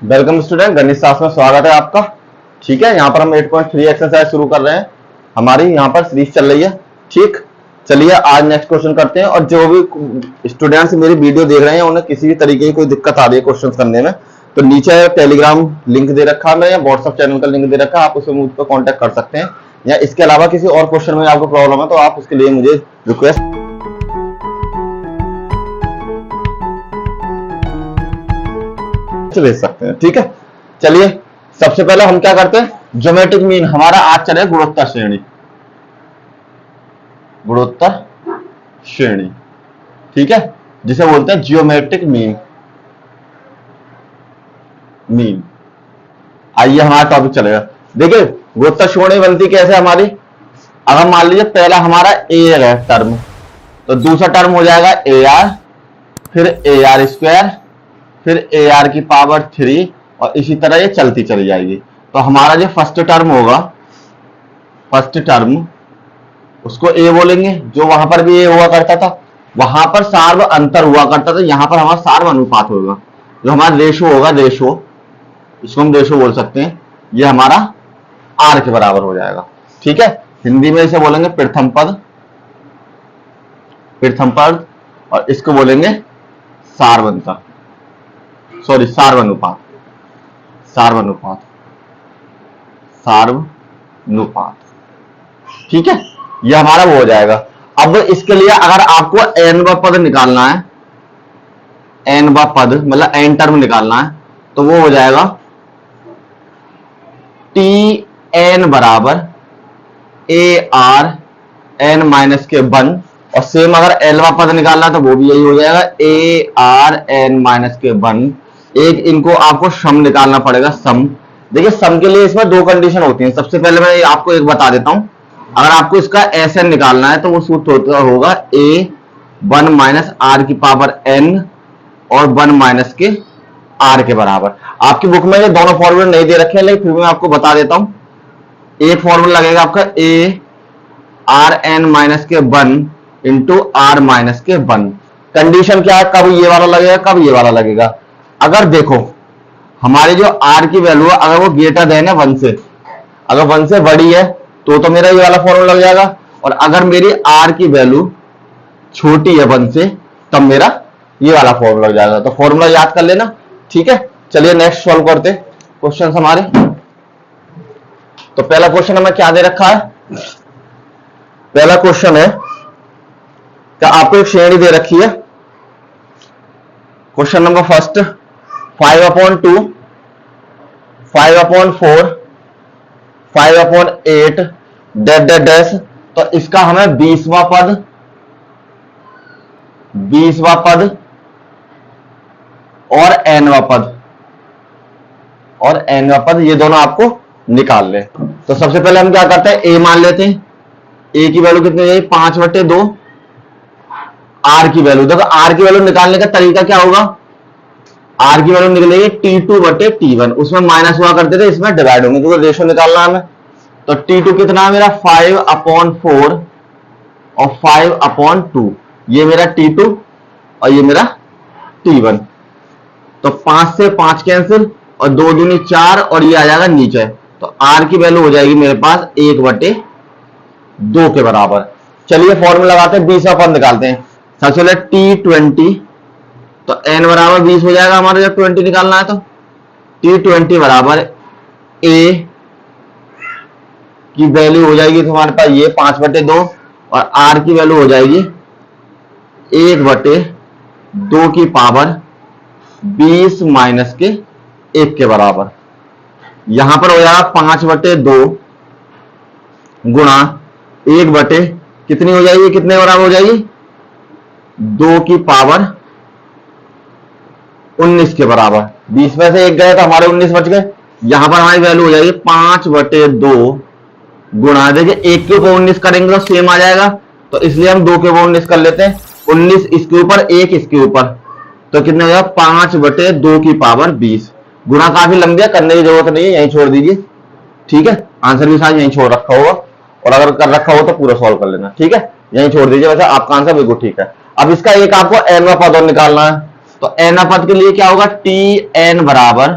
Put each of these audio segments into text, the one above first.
Welcome student, गणित शास्त्र में स्वागत है आपका। ठीक है, यहाँ पर हम 8.3 एक्सरसाइज शुरू कर रहे हैं। हमारी यहाँ पर सीरीज चल रही है। ठीक, चलिए आज नेक्स्ट क्वेश्चन करते हैं। और जो भी स्टूडेंट्स मेरी वीडियो देख रहे हैं उन्हें किसी भी तरीके की कोई दिक्कत आ रही है क्वेश्चन करने में, तो नीचे टेलीग्राम लिंक दे रखा है या व्हाट्सएप चैनल का लिंक दे रखा है, आप उससे मुझ पर कॉन्टेक्ट कर सकते हैं। या इसके अलावा किसी और क्वेश्चन में आपको प्रॉब्लम है तो आप उसके लिए मुझे रिक्वेस्ट भेज सकते हैं। ठीक है, चलिए सबसे पहले हम क्या करते हैं, ज्योमेट्रिक मीन। हमारा आज चले गुणोत्तर श्रेणी, गुणोत्तर श्रेणी। ठीक है, जिसे बोलते हैं जियोमेट्रिक मीन। मीन आइए हमारा टॉपिक चलेगा। देखिए गुणोत्तर श्रेणी बनती कैसे हमारी। अगर मान लीजिए पहला हमारा ए है टर्म, तो दूसरा टर्म हो जाएगा ए आर, फिर ए आर स्क्वायर, फिर ए आर की पावर 3, और इसी तरह ये चलती चली जाएगी। तो हमारा जो फर्स्ट टर्म होगा, फर्स्ट टर्म उसको ए बोलेंगे। जो वहां पर भी ए हुआ करता था, वहां पर सार्व अंतर हुआ करता था, यहां पर हमारा सार्व अनुपात होगा। जो हमारा रेशो होगा, रेशो, इसको हम रेशो बोल सकते हैं, ये हमारा आर के बराबर हो जाएगा। ठीक है, हिंदी में इसे बोलेंगे प्रथम पद, प्रथम पद, और इसको बोलेंगे सार्वंतर, सॉरी सार्वनुपात, सार्वनुपात, सार्वनुपात। ठीक है, यह हमारा वो हो जाएगा। अब इसके लिए अगर आपको n व पद निकालना है, n व पद मतलब n टर्म निकालना है, तो वो हो जाएगा Tn बराबर ए आर एन माइनस के 1। और सेम अगर l वा पद निकालना है तो वो भी यही हो जाएगा ए आर एन माइनस के 1। एक इनको आपको सम निकालना पड़ेगा, सम। देखिए सम के लिए इसमें दो कंडीशन होती हैं। सबसे पहले मैं आपको एक बता देता हूं, अगर आपको इसका एस एन निकालना है तो वो सूत्र होगा ए 1 माइनस आर की पावर एन और 1 माइनस के आर के बराबर। आपकी बुक में ये दोनों फॉर्मूले नहीं दे रखे हैं, लेकिन फिर मैं आपको बता देता हूं। एक फॉर्मूला लगेगा आपका ए आर एन माइनस के 1 इंटू आर माइनस के 1। कंडीशन क्या है, कब ये वाला लगेगा, कब ये वाला लगेगा। अगर देखो हमारी जो आर की वैल्यू है, अगर वो ग्रेटर देन है 1 से, अगर 1 से बड़ी है तो मेरा ये वाला फॉर्मूला लग जाएगा। और अगर मेरी आर की वैल्यू छोटी है 1 से, तब मेरा ये वाला फॉर्मूला लग जाएगा। तो फॉर्मूला याद कर लेना। ठीक है, चलिए नेक्स्ट सॉल्व करते क्वेश्चन हमारे। तो पहला क्वेश्चन हमें क्या दे रखा है, पहला क्वेश्चन है कि आपको एक श्रेणी दे रखी है। Question number first, 5/2, 5/4, 5/8 dash dash dash. तो इसका हमें 20वां पद, 20वां पद और nवां पद, और nवां पद, ये दोनों आपको निकाल ले। तो सबसे पहले हम क्या करते हैं, a मान लेते हैं। a की वैल्यू कितनी है, 5/2। r की वैल्यू, देखो r की वैल्यू निकालने का तरीका क्या होगा, r की वैल्यू निकलेगी T2/T1। उसमें माइनस हुआ करते थे, इसमें डिवाइड होंगे, क्योंकि रेशो निकालना है हमें। तो T2 कितना है मेरा, 5/4 और 5/2। ये मेरा T2 और ये मेरा T1। तो 5 से 5 कैंसिल, और 2 दूनी 4, और ये आ जाएगा नीचे। तो r की वैल्यू हो जाएगी मेरे पास 1/2 के बराबर। चलिए फॉर्मूला लगाते हैं, 20वां पद निकालते हैं। सबसे पहले T20, तो n बराबर 20 हो जाएगा हमारा, जब 20 निकालना है तो T20 बराबर a की वैल्यू हो जाएगी तुम्हारे पास ये 5/2, और r की वैल्यू हो जाएगी 1/2 की पावर 20 माइनस के 1 के बराबर। यहां पर हो जाएगा 5/2 गुणा 1 कितनी हो जाएगी, कितने बराबर हो जाएगी, 2 की पावर 19 के बराबर। 20 में से 1 गए तो हमारे 19 बच गए। यहां पर हमारी वैल्यू हो जाएगी 5/2 गुणा, देखिए 1 के ऊपर 19 करेंगे तो सेम आ जाएगा, तो इसलिए हम 2 के ऊपर 19 कर लेते हैं। 19 इसके ऊपर, 1 इसके ऊपर, तो कितने हो जाएगा, 5/2 की पावर 20। गुणा काफी लंबी है, करने की जरूरत नहीं है, यहीं छोड़ दीजिए। ठीक है, आंसर भी शायद यहीं छोड़ रखा होगा, और अगर कर रखा हो तो पूरा सॉल्व कर लेना। ठीक है, यहीं छोड़ दीजिए, वैसे आपका आंसर बिल्कुल ठीक है। अब इसका एक आपको n वा पद और निकालना है। तो n पद के लिए क्या होगा, टी एन बराबर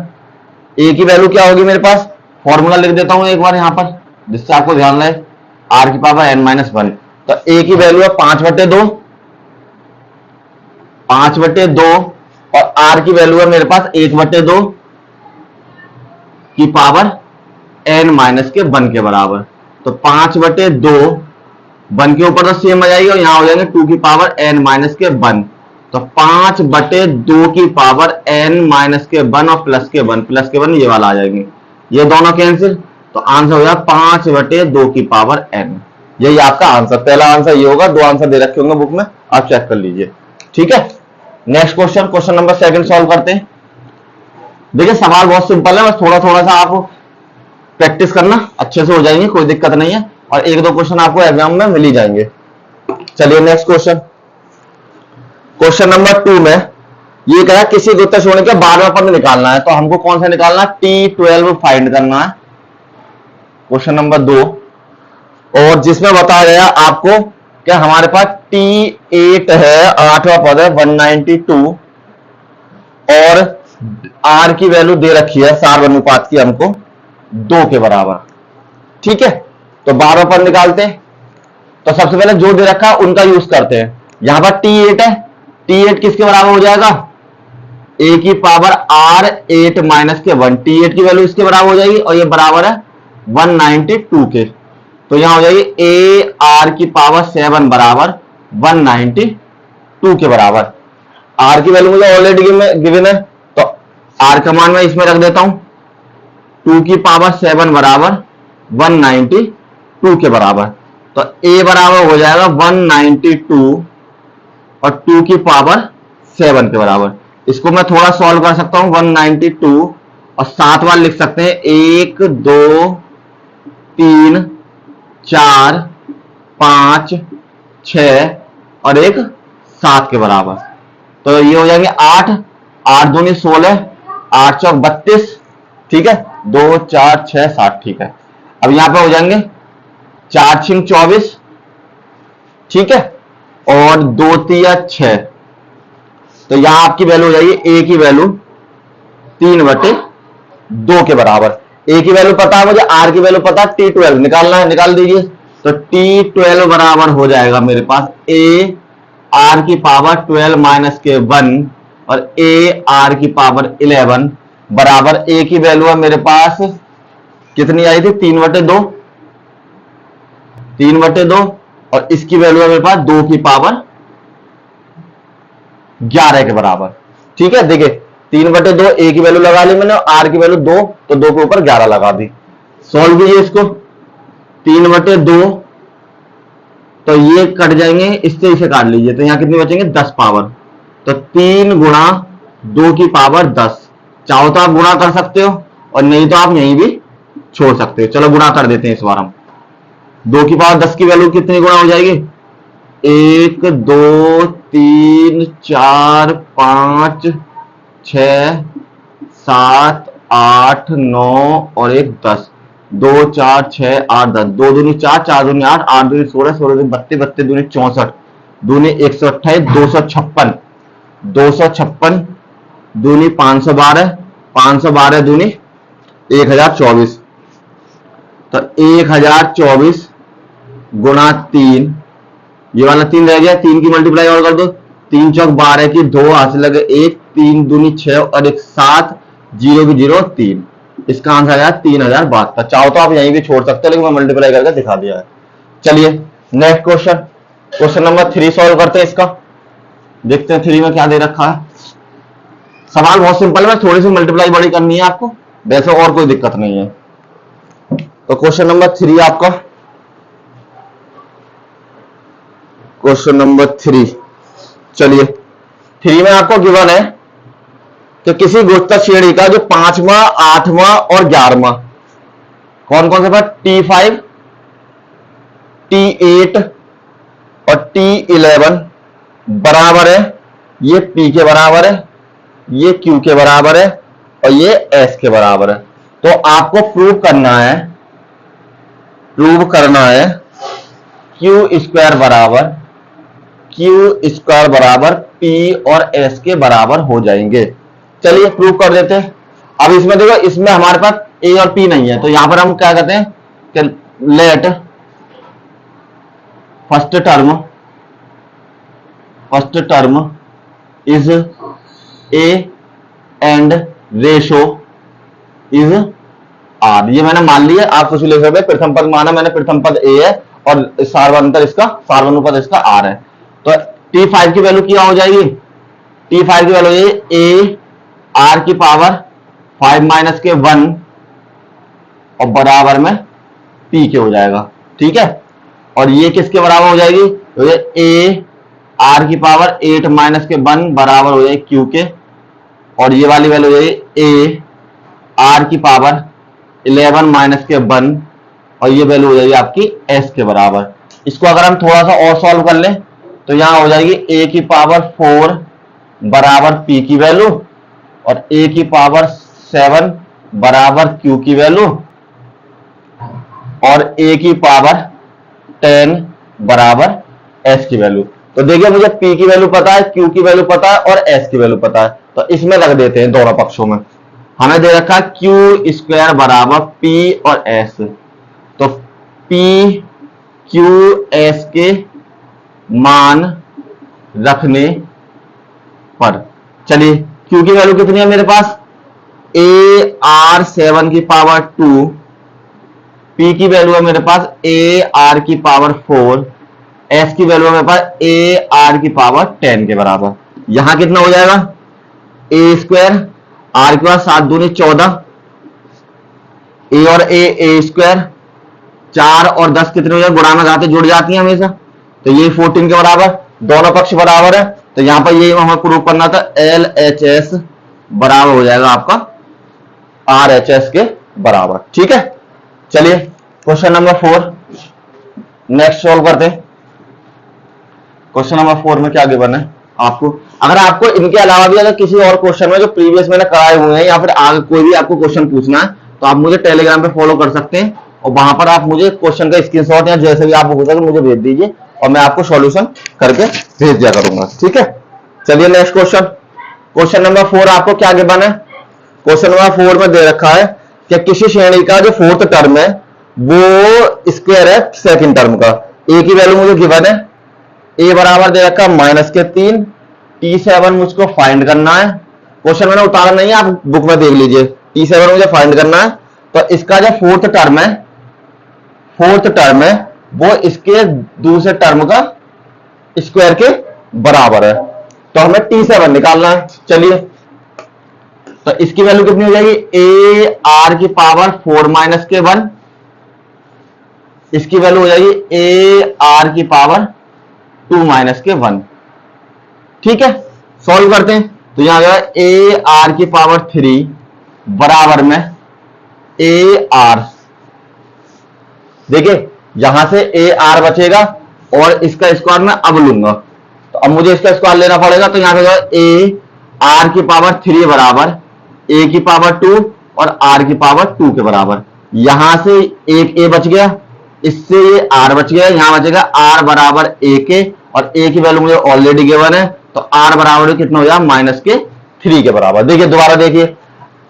ए की वैल्यू क्या होगी मेरे पास, फॉर्मूला लिख देता हूं एक बार यहां पर जिससे आपको ध्यान रहे, आर की पावर एन माइनस वन। तो ए की वैल्यू है 5/2, 5/2 और आर की वैल्यू है मेरे पास 1/2 की पावर एन माइनस के 1 के बराबर। तो 5/2 1 के ऊपर तो सेम आ जाएगी और यहां हो जाएंगे 2 की पावर एन माइनस के 1। तो 5/2 की पावर एन माइनस के 1 और प्लस के 1 ये वाला आ जाएंगे, ये दोनों कैंसिल। तो आंसर हो जाएगा 5/2 की पावर एन। यही आपका आंसर, पहला आंसर ये होगा। दो आंसर दे रखे होंगे बुक में, आप चेक कर लीजिए। ठीक है, next question, question number 2 solve करते हैं। देखिए सवाल बहुत सिंपल है, बस थोड़ा थोड़ा सा आप प्रैक्टिस करना, अच्छे से हो जाएंगे, कोई दिक्कत नहीं है। और एक दो क्वेश्चन आपको एग्जाम में मिल ही जाएंगे। चलिए नेक्स्ट क्वेश्चन, क्वेश्चन नंबर 2 में ये कहा किसी गुप्त श्रेणी का 12वां पद निकालना है। तो हमको कौन सा निकालना है, T12 फाइंड करना है, क्वेश्चन नंबर 2। और जिसमें बताया गया आपको कि हमारे पास T8 है, 8वां पद है 192 और R की वैल्यू दे रखी है सार अनुपात की हमको 2 के बराबर। ठीक है, तो 12वां पद निकालते हैं। तो सबसे पहले जो दे रखा है उनका यूज करते हैं। यहां पर T8 है, T8 किसके बराबर हो जाएगा, A की पावर R8 माइनस के 1। T8 की वैल्यू इसके बराबर हो जाएगी और ये बराबर है 192 के। तो यहां हो जाएगी AR की पावर 7 बराबर 192 के बराबर। R की वैल्यू मुझे ऑलरेडी गिवन है, तो R का मान मैं इसमें रख देता हूं, 2 की पावर 7 बराबर 192 के बराबर। तो A बराबर हो जाएगा 192 और 2 की पावर 7 के बराबर। इसको मैं थोड़ा सॉल्व कर सकता हूं, 192 और 7 बार लिख सकते हैं, 1 2 3 4 5 6 और 1 7 के बराबर। तो ये हो जाएंगे 8, 8 दूनी 16, 8 चौक 32। ठीक है, 2 4 6 7। ठीक है, अब यहां पे हो जाएंगे 4 6 24। ठीक है, और 2 3 6। तो यहां आपकी वैल्यू हो जाएगी A की वैल्यू 3/2 के बराबर। A की वैल्यू पता है मुझे, R की वैल्यू पता है, T12 निकालना है, निकाल दीजिए। तो T12 बराबर हो जाएगा मेरे पास A R की पावर 12 माइनस के 1 और A R की पावर 11 बराबर A की वैल्यू है मेरे पास कितनी आई थी, 3/2, 3/2 और इसकी वैल्यू है मेरे पास 2 की पावर 11 के बराबर। ठीक है, देखिए 3/2 A की वैल्यू लगा ली मैंने और R की वैल्यू 2, तो 2 के ऊपर 11 लगा दी। सॉल्व कीजिए इसको, 3/2 तो ये कट जाएंगे, इससे इसे काट लीजिए, तो यहां कितने बचेंगे 10 पावर। तो 3 गुणा 2 की पावर 10। चाहो तो आप गुणा कर सकते हो और नहीं तो आप यहीं भी छोड़ सकते हो। चलो गुणा कर देते हैं इस बार हम। 2 की पावर 10 की वैल्यू कितनी गुणा हो जाएगी, 1 2 3 4 5 6 7 8 9 और 1 10। 2 4 6 8 10, 2 दूनी 4, 4 दूनी 8, 8 दूनी 16, 16 दूनी 32, 32 दूनी 64, दूनी 128, 256, 256 दूनी 512, 512 दूनी 1024। तो 1024 गुणा 3, ये वाला 3 रह गया, 3 की मल्टीप्लाई और कर दो, 3 चौक 12 की 2 हाथ से लगे 1, 3 दूनी 6 और 1 7, 0 की 0 3। इसका आंसर आया 3072। चाहो तो आप यहीं भी छोड़ सकते हो, लेकिन मैं मल्टीप्लाई करके दिखा दिया है। चलिए next question, question number 3 solve करते हैं इसका। देखते हैं 3 में क्या दे रखा है। सवाल बहुत सिंपल है, थोड़ी सी मल्टीप्लाई बड़ी करनी है आपको, वैसे और कोई दिक्कत नहीं है। तो क्वेश्चन नंबर 3 आपका, क्वेश्चन नंबर 3। चलिए 3 में आपको गिवन है कि किसी गुप्त श्रेणी का जो 5वां 8वां और 11वां, कौन कौन से पास, T5 T8 और T11 बराबर है, ये P के बराबर है, ये Q के बराबर है और ये S के बराबर है। तो आपको प्रूव करना है Q स्क्वायर बराबर P और S के बराबर हो जाएंगे। चलिए प्रूव कर देते हैं। अब इसमें देखो, इसमें हमारे पास ए और पी नहीं है, तो यहां पर हम क्या कहते हैं कि let first term is a and ratio is r. ये मैंने मान लिया, आप कुछ लिख सकते, प्रथम पद माना मैंने, प्रथम पद ए है और सार्वनुपात इसका आर है। तो T5 की वैल्यू क्या हो जाएगी? T5 की वैल्यू ए आर की पावर 5 माइनस के 1 और बराबर में पी के हो जाएगा। ठीक है, और ये किसके बराबर हो जाएगी? तो ये ए आर की पावर 8 माइनस के 1 बराबर हो जाएगी क्यू के, और ये वाली वैल्यू हो जाएगी ए आर की पावर 11 माइनस के 1 और ये वैल्यू हो जाएगी आपकी एस के बराबर। इसको अगर हम थोड़ा सा और सॉल्व कर लें तो यहां हो जाएगी ए की पावर 4 बराबर पी की वैल्यू और ए की पावर 7 बराबर क्यू की वैल्यू और ए की पावर 10 बराबर एस की वैल्यू। तो देखिए, मुझे पी की वैल्यू पता है, क्यू की वैल्यू पता है और एस की वैल्यू पता है, तो इसमें रख देते हैं दोनों पक्षों में। हमें दे रखा क्यू स्क्वायर बराबर पी और एस, तो पी क्यू एस के मान रखने पर, चलिए क्यू की वैल्यू कितनी है मेरे पास? ए आर 7 की पावर 2, पी की वैल्यू है मेरे पास ए आर की पावर 4, एस की वैल्यू है मेरे पास ए आर की पावर 10 के बराबर। यहां कितना हो जाएगा? ए स्क्वायर आर के पास 7 दूनी 14, ए और ए स्क्वायर, 4 और 10 कितने हो जाए? गुणा में जाते जुड़ जाती हैं हमेशा, तो ये 14 के बराबर, दोनों पक्ष बराबर है, तो यहां पर ये हमें प्रूव करना था एल एच एस बराबर हो जाएगा आपका आर एच एस के बराबर। ठीक है, चलिए क्वेश्चन नंबर 4 नेक्स्ट सॉल्व करते हैं। क्वेश्चन नंबर 4 में क्या गिवन है आपको? अगर आपको इनके अलावा भी अगर किसी और क्वेश्चन में जो प्रीवियस मैंने कराए हुए हैं या फिर आगे कोई भी आपको क्वेश्चन पूछना है तो आप मुझे टेलीग्राम पे फॉलो कर सकते हैं और वहां पर आप मुझे क्वेश्चन का स्क्रीनशॉट या जैसे भी आपको हो सके मुझे भेज दीजिए और मैं आपको सॉल्यूशन करके भेज दिया करूंगा। ठीक है, चलिए नेक्स्ट क्वेश्चन। क्वेश्चन नंबर 4 आपको क्या गिवन है? क्वेश्चन नंबर 4 में दे रखा है कि किसी श्रेणी का जो फोर्थ टर्म है वो स्क्वायर है सेकंड टर्म का। ए की वैल्यू मुझे गिवन है, ए बराबर दे रखा माइनस के 3, T7 मुझको फाइंड करना है। क्वेश्चन मैंने उतारा नहीं है, आप बुक में देख लीजिए। T7 मुझे फाइंड करना है, तो इसका जो फोर्थ टर्म है वो इसके दूसरे टर्म का स्क्वायर के बराबर है, तो हमें T7 निकालना है। चलिए, तो इसकी वैल्यू कितनी हो जाएगी? ए आर की पावर 4 माइनस के 1, इसकी वैल्यू हो जाएगी ए आर की पावर 2 माइनस के 1। ठीक है, सॉल्व करते हैं, तो यहां आ गया ए आर की पावर 3 बराबर में ए आर। देखिए यहां से ए आर बचेगा और इसका स्क्वायर मैं अब लूंगा, तो अब मुझे इसका स्क्वायर लेना पड़ेगा, तो यहां पे ए आर की पावर 3 बराबर ए की पावर 2 और आर की पावर 2 के बराबर। यहां से एक ए बच गया, इससे ये आर बच गया, यहां बचेगा आर बराबर ए के, और ए की वैल्यू मुझे ऑलरेडी गिवन है, तो आर बराबर कितना हो जाएगा? माइनस के 3 के बराबर। देखिए दोबारा देखिए,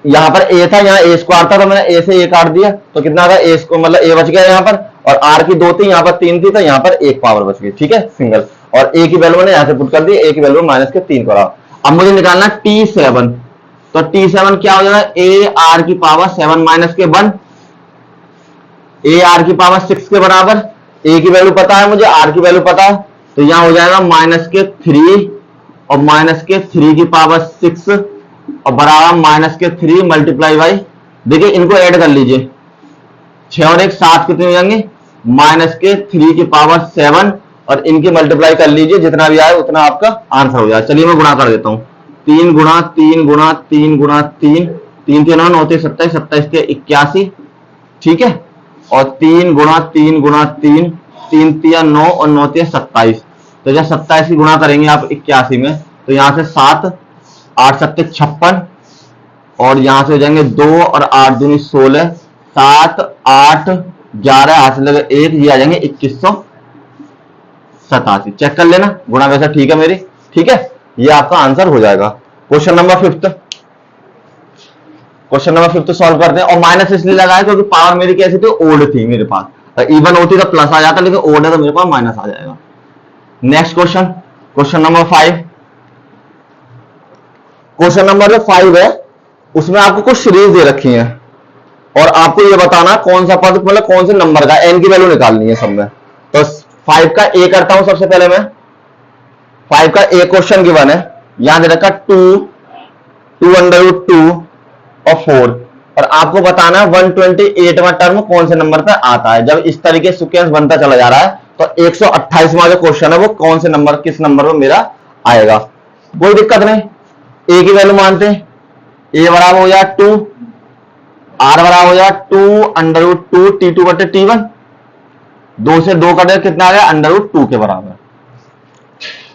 यहां पर ए था, यहाँ ए स्क्वायर था, तो मैंने ए से ए काट दिया, तो कितना था? ए स्क्वायर मतलब ए बच गया यहाँ पर, और आर की 2 थी, यहाँ पर 3 थी, तो यहाँ पर एक पावर बच गई। ठीक है, सिंगल, और ए की वैल्यू मैंने यहां से पुट कर दी, ए की वैल्यू माइनस के 3 करा। अब मुझे निकालना T7, तो T7 क्या हो जाएगा? ए आर की पावर 7 माइनस के 1, ए आर की पावर 6 के बराबर। ए की वैल्यू पता है मुझे, आर की वैल्यू पता है, तो यहां हो जाएगा माइनस के 3 और माइनस के 3 की पावर 6 और बराबर माइनस के 3 मल्टीप्लाई बाई, देखिए इनको ऐड कर लीजिए, 6 और 1 7 कितने हो जाएंगे? माइनस के 3 की पावर 7 और इनकी मल्टीप्लाई कर लीजिए, जितना भी आए उतना आपका आंसर हो जाए। चलिए मैं गुणा कर देता हूं, 3 गुणा 3 गुणा 3 गुणा 3, 3 3 9 9 27 27 के 81। ठीक है, और 3 गुणा 3 गुणा 3, 3 3 9 और 9 3 27, तो जब 27 की गुणा करेंगे आप 81 में, तो यहां से 7 8 7 56 और यहां से हो जाएंगे 2 और 8 दूनी 16, 7 8 11 हाथ से लगे 1, ये आ जाएंगे 2187। चेक कर लेना, गुणा वैसा ठीक है मेरी। ठीक है, ये आपका आंसर हो जाएगा। Question number 5, question number 5 solve करते हैं। और माइनस इसलिए लगाया क्योंकि पावर मेरी कैसी थी, ओड थी मेरे पास। इवन होती तो प्लस आ जाता, लेकिन ओड है तो मेरे पास माइनस आ जाएगा। Next question, question number 5। Question number जो 5 है उसमें आपको कुछ सीरीज दे रखी है और आपको ये बताना कौन सा पद मतलब कौन से नंबर का, एन की वैल्यू निकालनी है सब में। तो 5 का ए करता हूं सबसे पहले मैं। 5 का ए क्वेश्चन गिवन है, यहां दे रखा 2 2√2 और 4, और आपको बताना है 128वां टर्म कौन से नंबर पर आता है। जब इस तरीके सीक्वेंस बनता चला जा रहा है तो 128वां जो क्वेश्चन है वो कौन से नंबर, किस नंबर पर मेरा आएगा। कोई दिक्कत नहीं, ए की वैल्यू मानते हैं। ए बराबर हो जाए 2, आर बराबर हो जाए 2√2 T2 बटे T1, 2 से 2 कटे कितना आ गया, √2 के बराबर।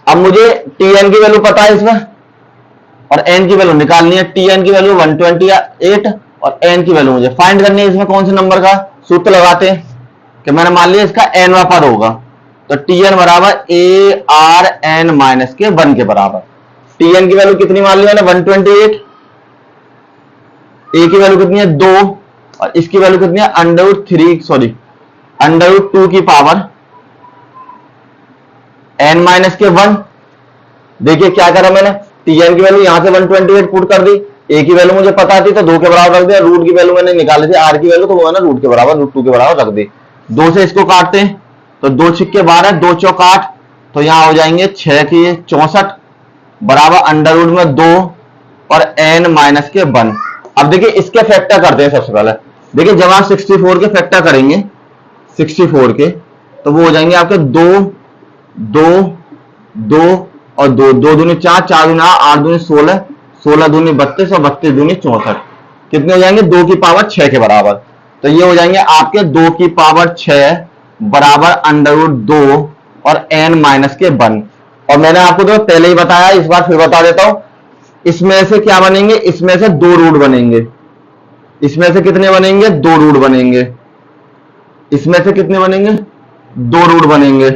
अब मुझे Tn की वैल्यू पता है इसमें और n की वैल्यू निकालनी है। Tn की वैल्यू 128 और n की वैल्यू मुझे फाइंड करनी है। इसमें कौन से नंबर का सूत्र लगाते हैं कि मैंने मान लिया इसका nवां पद होगा, तो Tn बराबर ARn-1 के बराबर। Tn की वैल्यू कितनी मान लिया मैंने, 128, a की वैल्यू कितनी है 2 और इसकी वैल्यू कितनी है √2 की पावर n-1। देखिए क्या करा मैंने, Tn की वैल्यू यहां से 128 पुट कर दी, a की वैल्यू मुझे पता थी तो 2 के बराबर रख दिया, रूट की वैल्यू मैंने निकाली थी r की वैल्यू, तो वो मैंने रूट के बराबर √2 के बराबर रख दी। 2 से इसको काटते हैं तो 2 छिक्के 12, 2 चौक 8, तो यहां हो जाएंगे 6 की 64 बराबर √2 और n-1। अब देखिए इसके फैक्टर करते हैं सबसे पहले। देखिए जब आप 64 के फैक्टर करेंगे 64 के, तो वो हो जाएंगे आपके 2 2 2 और 2 2 दूनी 4, 4 दूनी 8 दूनी 16, 16 दूनी 32 और 32 दूनी 64, कितने हो जाएंगे 2 की पावर 6 के बराबर। तो ये हो जाएंगे आपके 2 की पावर 6 बराबर √2 और n-1। और मैंने आपको तो पहले ही बताया, इस बार फिर बता देता हूं, इसमें से क्या बनेंगे, इसमें से 2 रूट बनेंगे। इसमें से कितने बनेंगे, 2 रूट बनेंगे। इसमें से कितने बनेंगे, 2 रूट बनेंगे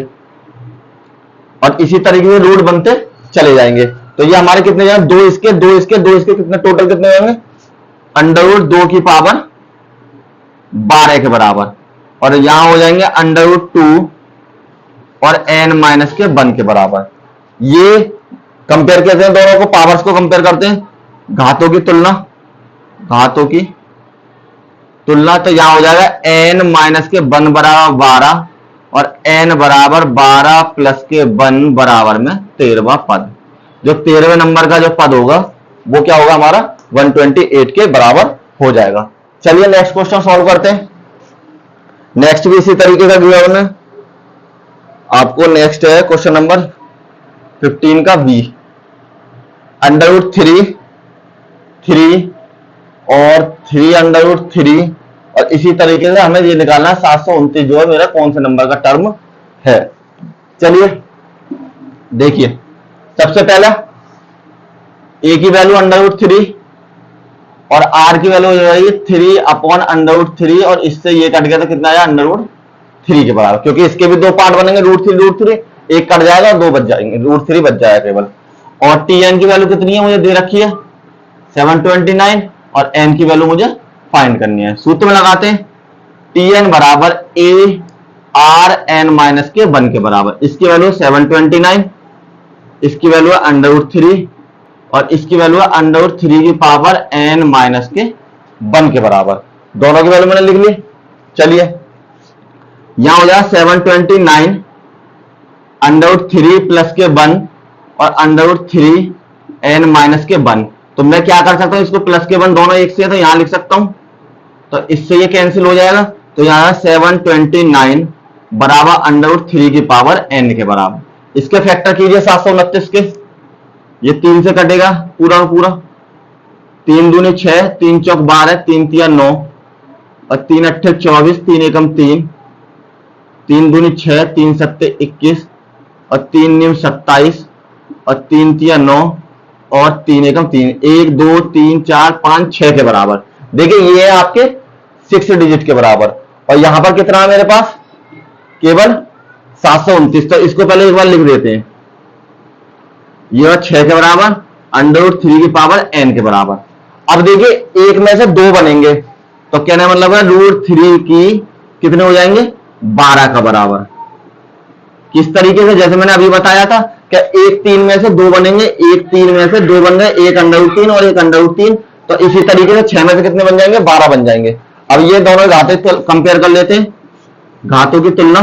और इसी तरीके से रूट बनते चले जाएंगे। तो ये हमारे कितने जाएंगे, 2 इसके 2 इसके 2 इसके, कितने टोटल कितने होंगे, √2 की पावर 12 के बराबर। और यहां हो जाएंगे √2 और n-1 के बराबर। ये कंपेयर करते हैं दोनों को, पावर्स को कंपेयर करते हैं, घातों की तुलना, घातों की तुलना। तो यहां हो जाएगा n-1 बराबर 12 और n बराबर 12 प्लस के 1 बराबर में 13वां पद। जो 13वें नंबर का जो पद होगा वो क्या होगा हमारा 128 के बराबर हो जाएगा। चलिए नेक्स्ट क्वेश्चन सॉल्व करते हैं। नेक्स्ट भी इसी तरीके का दिया उन्होंने आपको। नेक्स्ट है क्वेश्चन नंबर 15 का बी, √3 3 और 3 और इसी तरीके से हमें ये निकालना है 729 जो है मेरा कौन से नंबर का टर्म है। चलिए देखिए, सबसे पहला a की वैल्यू √3 और r की वैल्यू हो जाएगी 3/√3 और इससे ये कट गया तो कितना आया √3 के बराबर, क्योंकि इसके भी 2 पार्ट बनेंगे, √3 एक कट जाएगा और 2 बच जाएंगे, √3 बच जाएगा केवल। और Tn की वैल्यू कितनी है मुझे दे रखी है 729 और n की वैल्यू मुझे फाइंड करनी है। सूत्र में लगाते हैं, Tn बराबर ARn-1 के बराबर। इसकी वैल्यू 729, इसकी वैल्यू है √3 और इसकी वैल्यू है √3 की पावर n-1 के बराबर। दोनों की वैल्यू मैंने लिख ली। चलिए यहां हो जाएगा 729 √3 प्लस के 1 और √3 n-1। तो मैं क्या कर सकता हूं, इसको प्लस के 1 दोनों एक से है तो यहां लिख सकता हूं, तो इससे ये कैंसिल हो जाएगा। तो यहां 729 बराबर √3 की पावर n के बराबर। इसके फैक्टर कीजिए 729 के, ये 3 से कटेगा पूरा पूरा, 3 दूनी 6, 3 चौक 12, 3 तिया 9 और 3 अट्ठे 24, 3 एकम 3, 3 दूनी 6, 3 सत्ते 21 और 3 निम 27 और 3 तिया 9 और 3 एकम 3, 1 2 3 4 5 6 के बराबर। देखिए ये है आपके 6 डिजिट के बराबर और यहां पर कितना है मेरे पास केवल 729। तो इसको पहले एक बार लिख देते हैं, यह 6 के बराबर √3 की पावर n के बराबर। अब देखिए एक में से दो बनेंगे, तो कहने का मतलब है √3 की कितने हो जाएंगे, 12 का बराबर। किस तरीके से, जैसे मैंने अभी बताया था कि एक 3 में से दो बनेंगे, एक 3 में से दो बन गए, एक √3 और एक √3, तो इसी तरीके से 6 में से कितने बन जाएंगे, 12 बन जाएंगे। अब ये दोनों घातें कंपेयर कर लेते हैं, घातों की तुलना।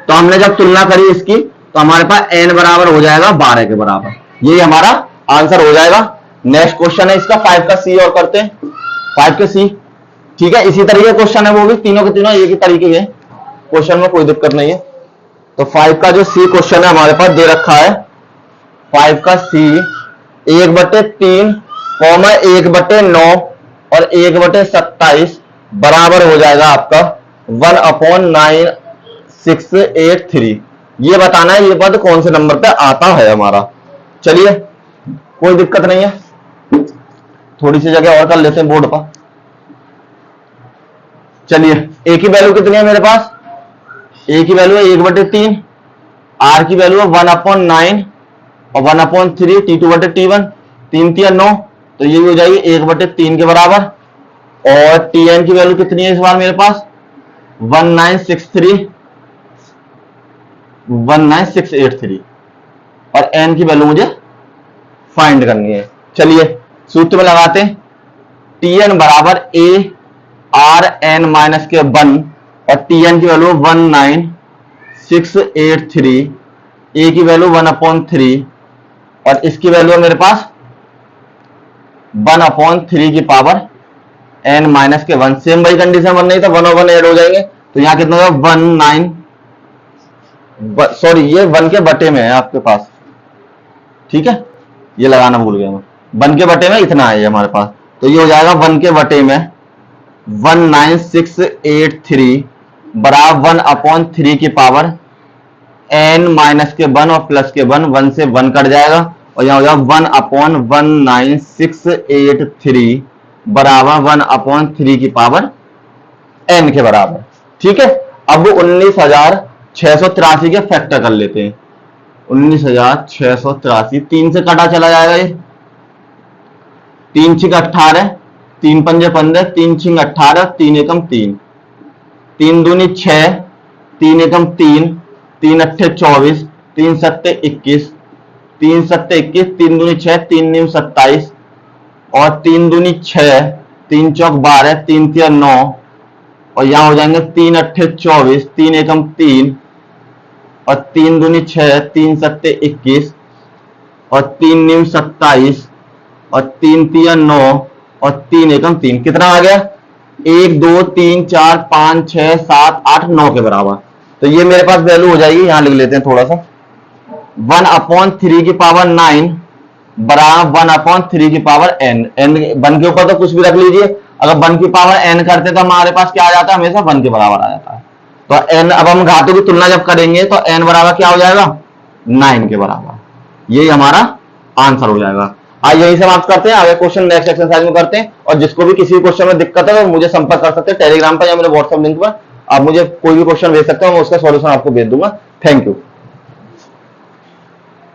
तो हमने जब तुलना करी इसकी, तो हमारे पास n बराबर हो जाएगा 12 के बराबर, यही हमारा आंसर हो जाएगा। नेक्स्ट क्वेश्चन है इसका 5 का सी और करते हैं, 5 के सी। ठीक है, इसी तरीके क्वेश्चन है, वो भी तीनों के तीनों एक ही तरीके के क्वेश्चन में कोई दिक्कत नहीं है। तो 5 का जो सी क्वेश्चन है हमारे पास दे रखा है, 5 का सी 1/3 कॉमा 1/9 और 1/27 बराबर हो जाएगा आपका 1/9683। ये बताना है ये पद कौन से नंबर पे आता है हमारा। चलिए कोई दिक्कत नहीं है, थोड़ी सी जगह और कर लेते हैं बोर्ड पर। चलिए ए की वैल्यू कितनी है मेरे पास, ए की वैल्यू है 1/3, आर की वैल्यू है 1/9 और 1/3 T2/T1, 3 3 9, तो ये हो जाएगी 1/3 के बराबर। और Tn की वैल्यू कितनी है इस बार मेरे पास 19683 और n की वैल्यू मुझे फाइंड करनी है। चलिए सूत्र में लगाते हैं, Tn बराबर a r n माइनस के 1 और Tn की वैल्यू 19683, a की वैल्यू 1/3 और इसकी वैल्यू मेरे पास 1/3 की पावर n माइनस के 1। सेम वही कंडीशन बन रही था, 1/1 ऐड हो जाएंगे, तो यहां कितना होगा 1 ये 1 के बटे में है आपके पास, ठीक है, ये लगाना भूल गया मैं, 1 के बटे में इतना है हमारे पास, तो ये हो जाएगा 1 के बटे में 19683 बराबर 1/3 की पावर n माइनस के 1 और प्लस के 1 से 1 कट जाएगा और यहां हो जाएगा 1/19683 बराबर 1/3 की पावर n के बराबर। ठीक है, अब 19683 के फैक्टर कर लेते हैं। 19683 3 से कटा चला जाएगा, ये 3 6 18, 3 5 15, 3 6 18, 3 एकम 3, 3 दूनी 6, 3 एकम 3, 3 अट्ठे 24, 3 सत्ते 21, 3 सत्ते 21, 3 दूनी 6, 3 नीम 27 और 3 दूनी 6, 3 चौक 12, 3 तिया 9 और यहां हो जाएंगे 3 अट्ठे 24, 3 एकम 3 और 3 दूनी 6, 3 सत्ते 21 और 3 नीम 27 और 3 तिया 9 और 3 एकम 3, कितना आ गया 1 2 3 4 5 6 7 8 9 के बराबर। तो ये मेरे पास वैल्यू हो जाएगी, यहां लिख लेते हैं थोड़ा सा, 1/3 की पावर 9 बराबर 1/3 की पावर n। n 1 के ऊपर तो कुछ भी रख लीजिए, अगर 1 की पावर n करते तो हमारे पास क्या आ जाता है, हमेशा 1 के बराबर आ जाता है। तो n, अब हम घातों की तुलना जब करेंगे तो n बराबर क्या हो जाएगा 9 के बराबर, यही हमारा आंसर हो जाएगा। आज यही समाप्त करते हैं, आगे क्वेश्चन नेक्स्ट एक्सरसाइज में करते हैं। और जिसको भी किसी क्वेश्चन में दिक्कत है तो मुझे संपर्क कर सकते हैं टेलीग्राम पर या मेरे व्हाट्सएप लिंक पर, आप मुझे कोई भी क्वेश्चन भेज सकते हो, मैं उसका सॉल्यूशन आपको भेज दूंगा। Thank you.